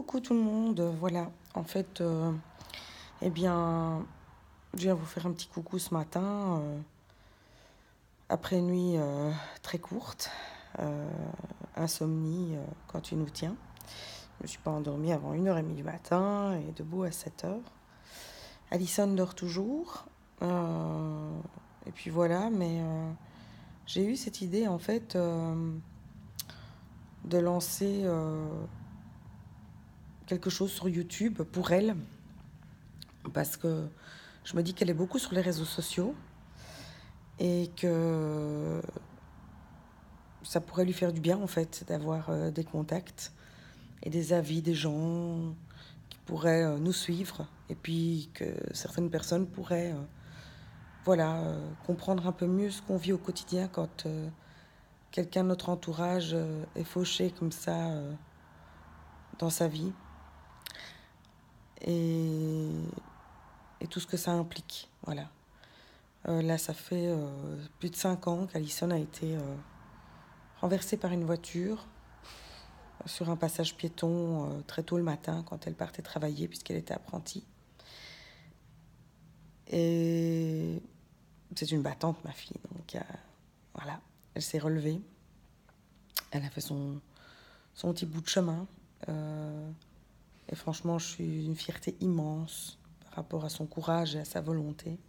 Coucou tout le monde, voilà, en fait, eh bien, je viens vous faire un petit coucou ce matin, après une nuit très courte, euh, insomnie quand tu nous tiens. Je ne me suis pas endormie avant 1h30 du matin et debout à 7h. Alison dort toujours, et puis voilà, mais j'ai eu cette idée en fait de lancer quelque chose sur YouTube pour elle, parce que je me dis qu'elle est beaucoup sur les réseaux sociaux et que ça pourrait lui faire du bien en fait d'avoir des contacts et des avis des gens qui pourraient nous suivre et puis que certaines personnes pourraient comprendre un peu mieux ce qu'on vit au quotidien quand quelqu'un de notre entourage est fauché comme ça dans sa vie et, et tout ce que ça implique. Voilà. Là, ça fait plus de 5 ans qu'Alison a été renversée par une voiture sur un passage piéton très tôt le matin quand elle partait travailler puisqu'elle était apprentie. Et c'est une battante, ma fille. Donc voilà, elle s'est relevée. Elle a fait son petit bout de chemin. Et franchement, je suis une fierté immense par rapport à son courage et à sa volonté.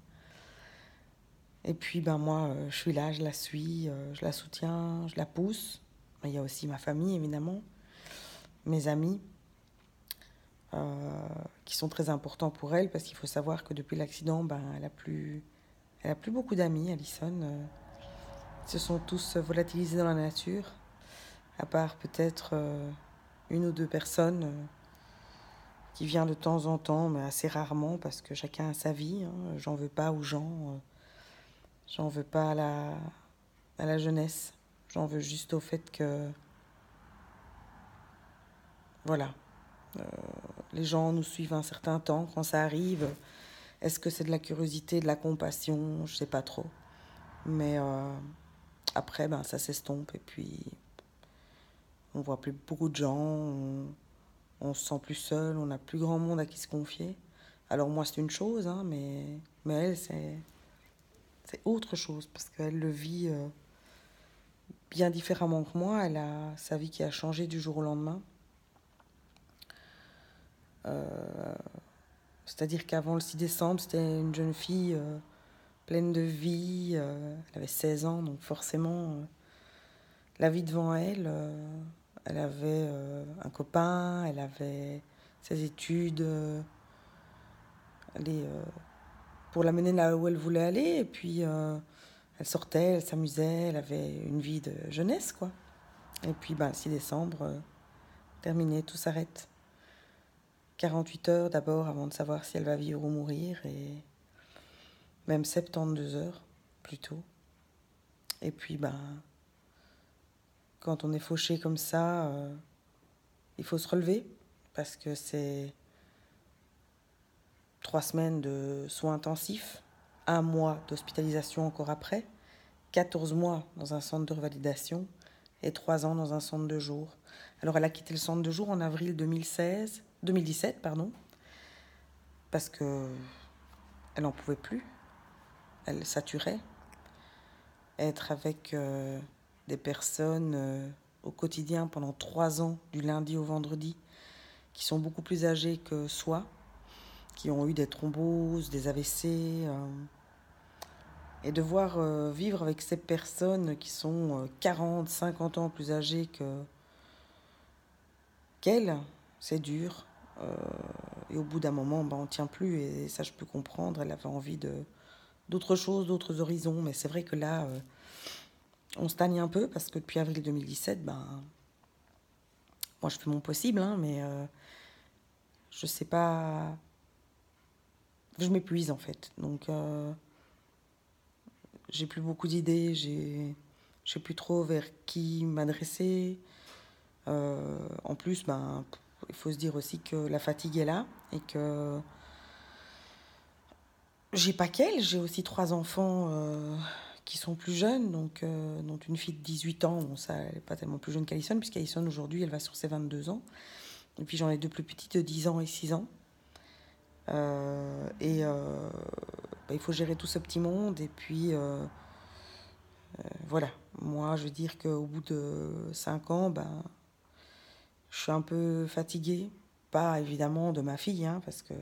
Et puis, moi, je suis là, je la suis, je la soutiens, je la pousse. Il y a aussi ma famille, évidemment, mes amis, qui sont très importants pour elle, parce qu'il faut savoir que depuis l'accident, elle a plus beaucoup d'amis, Alison. Ils se sont tous volatilisés dans la nature, à part peut-être une ou deux personnes qui viennent de temps en temps, mais assez rarement, parce que chacun a sa vie. Hein. J'en veux pas aux gens, j'en veux pas à la jeunesse. J'en veux juste au fait que, voilà, les gens nous suivent un certain temps quand ça arrive. Est-ce que c'est de la curiosité, de la compassion? Je sais pas trop. Mais après, ça s'estompe et puis on voit plus beaucoup de gens, on se sent plus seul, on n'a plus grand monde à qui se confier. Alors moi, c'est une chose, hein, mais elle, c'est autre chose parce qu'elle le vit bien différemment que moi. Elle a sa vie qui a changé du jour au lendemain. C'est-à-dire qu'avant le 6 décembre, c'était une jeune fille pleine de vie. Elle avait 16 ans, donc forcément, la vie devant elle. Elle avait un copain, elle avait ses études, pour la mener là où elle voulait aller. Et puis, elle sortait, elle s'amusait, elle avait une vie de jeunesse, quoi. Et puis, 6 décembre, terminé, tout s'arrête. 48 heures d'abord avant de savoir si elle va vivre ou mourir, et même 72 heures, plutôt. Et puis, quand on est fauché comme ça, il faut se relever, parce que c'est 3 semaines de soins intensifs, 1 mois d'hospitalisation encore après, 14 mois dans un centre de revalidation et 3 ans dans un centre de jour. Alors elle a quitté le centre de jour en avril 2017, parce que elle n'en pouvait plus. Elle saturait. Être avec des personnes au quotidien pendant 3 ans, du lundi au vendredi, qui sont beaucoup plus âgées que soi, qui ont eu des thromboses, des AVC, et devoir vivre avec ces personnes qui sont 40, 50 ans plus âgées qu'elle, c'est dur. Et au bout d'un moment, on ne tient plus, et ça je peux comprendre. Elle avait envie d'autres choses, d'autres horizons, mais c'est vrai que là, on stagne un peu, parce que depuis avril 2017, moi je fais mon possible, hein, mais je sais pas, je m'épuise en fait. Donc j'ai plus beaucoup d'idées, je sais plus trop vers qui m'adresser. En plus, il faut se dire aussi que la fatigue est là, et que j'ai pas qu'elle, j'ai aussi 3 enfants qui sont plus jeunes, donc une fille de 18 ans, bon ça, elle est pas tellement plus jeune qu'Alison, puisqu'Alison aujourd'hui, elle va sur ses 22 ans. Et puis j'en ai 2 plus petites de 10 ans et 6 ans. Il faut gérer tout ce petit monde. Et puis, voilà. Moi, je veux dire qu'au bout de 5 ans, je suis un peu fatiguée. Pas évidemment de ma fille, hein, parce que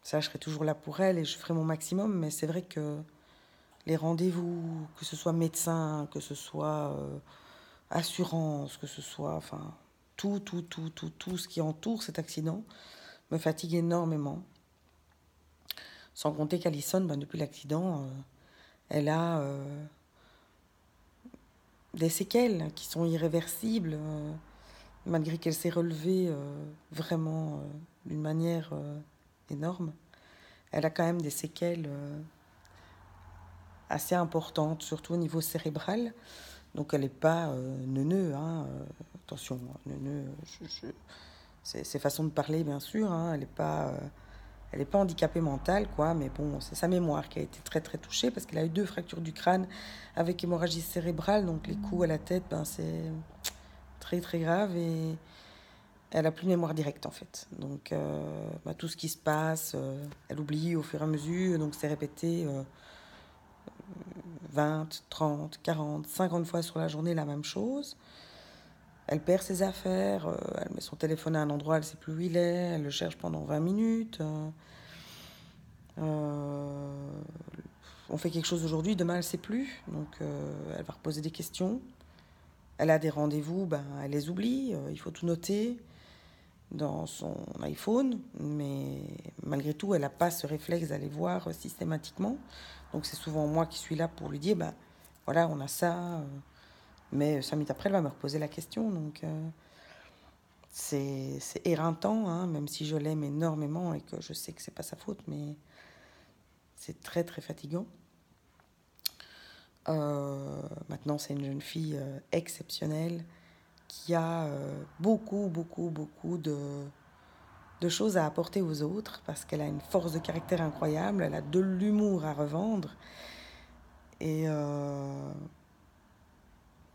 ça, je serai toujours là pour elle et je ferai mon maximum. Mais c'est vrai que les rendez-vous, que ce soit médecin, que ce soit assurance, que ce soit, enfin, tout ce qui entoure cet accident me fatigue énormément. Sans compter qu'Alison, depuis l'accident, elle a des séquelles qui sont irréversibles, malgré qu'elle s'est relevée vraiment d'une manière énorme. Elle a quand même des séquelles assez importantes, surtout au niveau cérébral. Donc elle n'est pas neuneu, hein, attention, neuneu, c'est façon de parler bien sûr, hein, elle n'est pas handicapée mentale, quoi, mais bon, c'est sa mémoire qui a été très très touchée parce qu'elle a eu 2 fractures du crâne avec hémorragie cérébrale, donc les coups à la tête, c'est très très grave et elle a plus de mémoire directe en fait. Donc tout ce qui se passe, elle oublie au fur et à mesure, donc c'est répété 20, 30, 40, 50 fois sur la journée la même chose. Elle perd ses affaires, elle met son téléphone à un endroit, elle ne sait plus où il est, elle le cherche pendant 20 minutes. On fait quelque chose aujourd'hui, demain elle ne sait plus, donc elle va reposer des questions. Elle a des rendez-vous, elle les oublie, il faut tout noter dans son iPhone, mais malgré tout, elle n'a pas ce réflexe d'aller voir systématiquement. Donc c'est souvent moi qui suis là pour lui dire, voilà, on a ça, mais 5 minutes après, elle va me reposer la question. Donc c'est éreintant, hein, même si je l'aime énormément et que je sais que c'est pas sa faute, mais c'est très très fatigant. Maintenant, c'est une jeune fille exceptionnelle qui a beaucoup de choses à apporter aux autres parce qu'elle a une force de caractère incroyable, elle a de l'humour à revendre et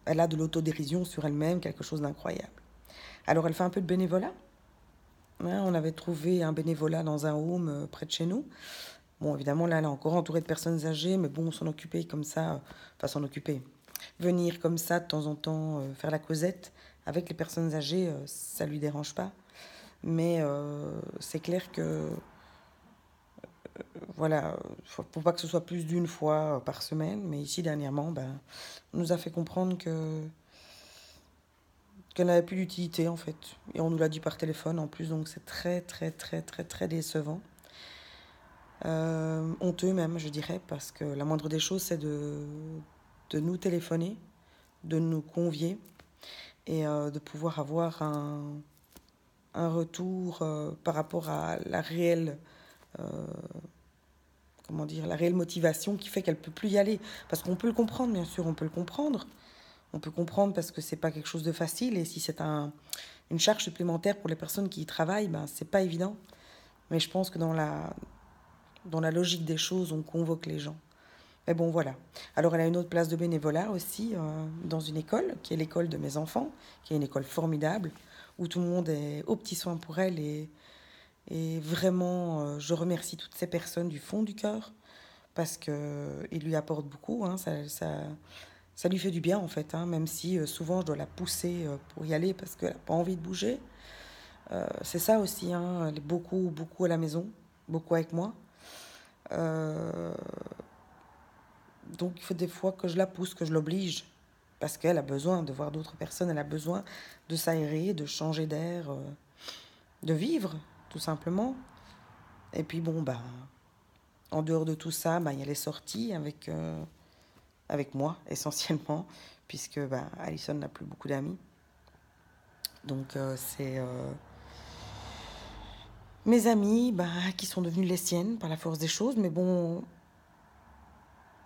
elle a de l'autodérision sur elle-même, quelque chose d'incroyable. Alors, elle fait un peu de bénévolat. Hein, on avait trouvé un bénévolat dans un home près de chez nous. Bon, évidemment, là, elle est encore entourée de personnes âgées, mais bon, s'en occuper comme ça, enfin s'en occuper, venir comme ça de temps en temps, faire la causette avec les personnes âgées, ça lui dérange pas. Mais c'est clair que, voilà, faut pas que ce soit plus d'une fois par semaine. Mais ici, dernièrement, on nous a fait comprendre qu'elle n'avait plus d'utilité, en fait. Et on nous l'a dit par téléphone, en plus, donc c'est très, très, très, très, très décevant. Honteux même, je dirais, parce que la moindre des choses, c'est de nous téléphoner, de nous convier et de pouvoir avoir un retour par rapport à la réelle, la réelle motivation qui fait qu'elle peut plus y aller. Parce qu'on peut le comprendre, bien sûr, on peut le comprendre. On peut comprendre parce que c'est pas quelque chose de facile et si c'est une charge supplémentaire pour les personnes qui y travaillent, c'est pas évident. Mais je pense que dans la logique des choses, on convoque les gens. Mais bon, voilà. Alors, elle a une autre place de bénévolat aussi dans une école, qui est l'école de mes enfants, qui est une école formidable, où tout le monde est aux petits soins pour elle. Et vraiment, je remercie toutes ces personnes du fond du cœur, parce qu'ils lui apportent beaucoup. Hein, ça lui fait du bien, en fait, hein, même si souvent je dois la pousser pour y aller, parce qu'elle n'a pas envie de bouger. C'est ça aussi, hein, elle est beaucoup à la maison, beaucoup avec moi. Donc il faut des fois que je la pousse, que je l'oblige, parce qu'elle a besoin de voir d'autres personnes, elle a besoin de s'aérer, de changer d'air, de vivre, tout simplement. Et puis bon, en dehors de tout ça, il y a les sorties avec moi, essentiellement, puisque Alison n'a plus beaucoup d'amis. Donc c'est mes amis qui sont devenus les siennes par la force des choses, mais bon...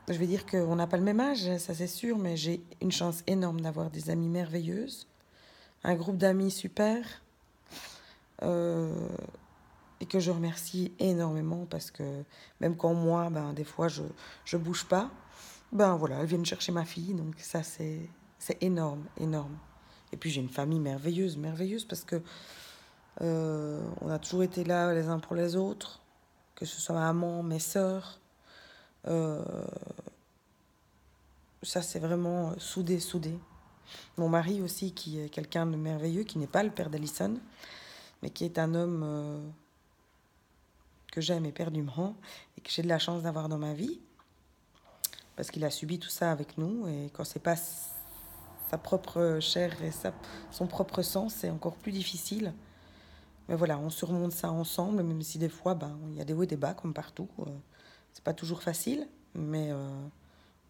Je vais dire qu'on n'a pas le même âge, ça c'est sûr, mais j'ai une chance énorme d'avoir des amies merveilleuses, un groupe d'amis super, et que je remercie énormément parce que même quand moi, des fois, je bouge pas, voilà, elles viennent chercher ma fille, donc ça c'est énorme. Et puis j'ai une famille merveilleuse, merveilleuse, parce que on a toujours été là les uns pour les autres, que ce soit ma maman, mes sœurs. Ça, c'est vraiment soudé, soudé. Mon mari aussi, qui est quelqu'un de merveilleux, qui n'est pas le père d'Alison, mais qui est un homme que j'aime éperdument et que j'ai de la chance d'avoir dans ma vie, parce qu'il a subi tout ça avec nous, et quand c'est pas sa propre chair et son propre sang, c'est encore plus difficile. Mais voilà, on surmonte ça ensemble, même si des fois, il y a des hauts et des bas, comme partout. C'est pas toujours facile, mais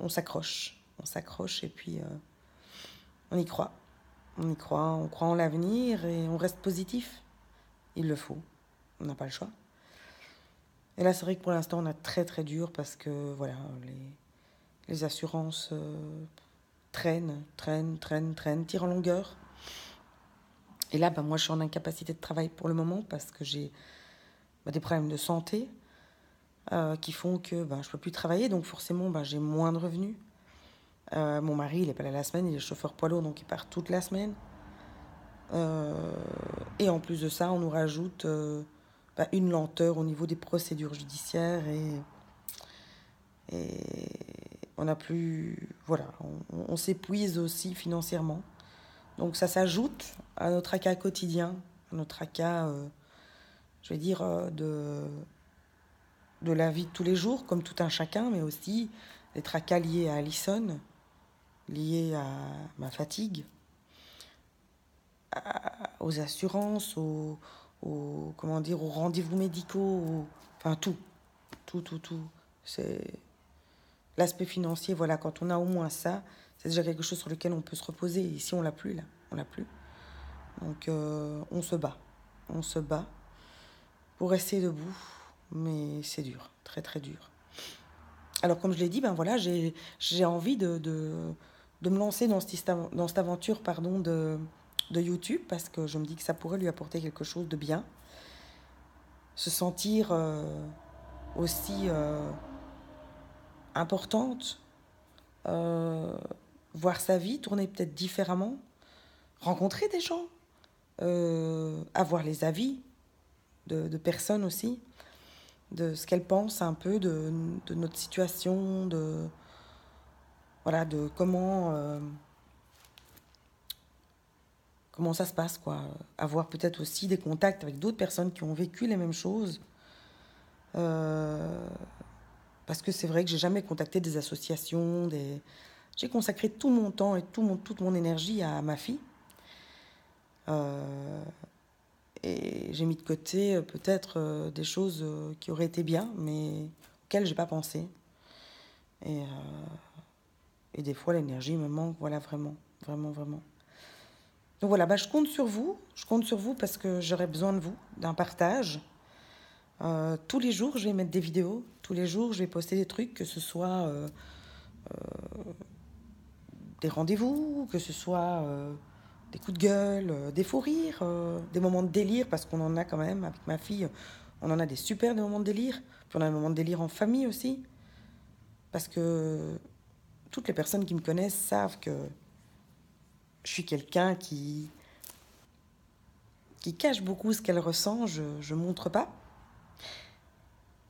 on s'accroche. On s'accroche et puis on y croit. On y croit, on croit en l'avenir et on reste positif. Il le faut. On n'a pas le choix. Et là, c'est vrai que pour l'instant, on a très très dur parce que voilà, les assurances traînent, tirent en longueur. Et là, moi, je suis en incapacité de travail pour le moment parce que j'ai des problèmes de santé qui font que je ne peux plus travailler. Donc forcément, j'ai moins de revenus. Mon mari, il n'est pas là la semaine, il est chauffeur poids lourd, donc il part toute la semaine. Et en plus de ça, on nous rajoute une lenteur au niveau des procédures judiciaires et on n'a plus... Voilà, on s'épuise aussi financièrement. Donc ça s'ajoute à notre tracas quotidien, à notre tracas, je vais dire, de la vie de tous les jours, comme tout un chacun, mais aussi les tracas liés à Alison, liés à ma fatigue, aux assurances, aux rendez-vous médicaux, enfin tout. C'est l'aspect financier, voilà, quand on a au moins ça, c'est déjà quelque chose sur lequel on peut se reposer. Ici, on l'a plus, là, on l'a plus. Donc, on se bat pour rester debout, mais c'est dur, très très dur. Alors, comme je l'ai dit, j'ai envie de me lancer dans cette aventure, de YouTube, parce que je me dis que ça pourrait lui apporter quelque chose de bien. Se sentir aussi importante, voir sa vie tourner peut-être différemment, rencontrer des gens, avoir les avis de personnes aussi, de ce qu'elles pensent un peu de notre situation, de comment ça se passe, quoi. Avoir peut-être aussi des contacts avec d'autres personnes qui ont vécu les mêmes choses. Parce que c'est vrai que j'ai jamais contacté des associations, j'ai consacré tout mon temps et toute mon énergie à ma fille. Et j'ai mis de côté peut-être des choses qui auraient été bien, mais auxquelles j'ai pas pensé. Et des fois, l'énergie me manque, voilà, vraiment, vraiment, vraiment. Donc voilà, je compte sur vous. Je compte sur vous parce que j'aurai besoin de vous, d'un partage. Tous les jours, je vais mettre des vidéos. Tous les jours, je vais poster des trucs, que ce soit des rendez-vous, que ce soit des coups de gueule, des fous rires, des moments de délire, parce qu'on en a quand même, avec ma fille, on en a des super moments de délire. Puis on a des moments de délire en famille aussi. Parce que toutes les personnes qui me connaissent savent que je suis quelqu'un qui cache beaucoup ce qu'elle ressent, je montre pas.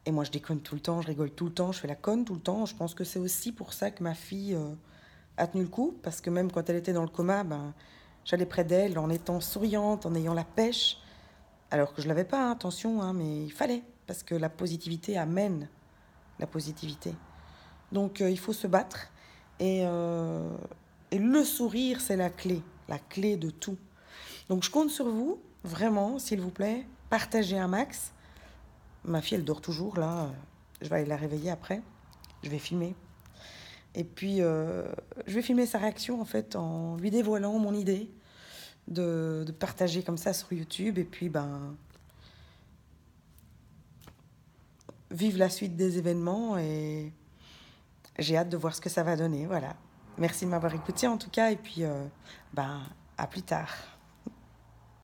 Et moi, je déconne tout le temps, je rigole tout le temps, je fais la conne tout le temps. Je pense que c'est aussi pour ça que ma fille a tenu le coup, parce que même quand elle était dans le coma, j'allais près d'elle en étant souriante, en ayant la pêche, alors que je l'avais pas, attention, mais il fallait, parce que la positivité amène la positivité. Donc, il faut se battre. Et le sourire, c'est la clé de tout. Donc, je compte sur vous, vraiment, s'il vous plaît, partagez un max. Ma fille, elle dort toujours, là. Je vais aller la réveiller après. Je vais filmer. Et puis, je vais filmer sa réaction, en fait, en lui dévoilant mon idée de partager comme ça sur YouTube. Et puis, vive la suite des événements. Et j'ai hâte de voir ce que ça va donner, voilà. Merci de m'avoir écouté, en tout cas. Et puis, à plus tard.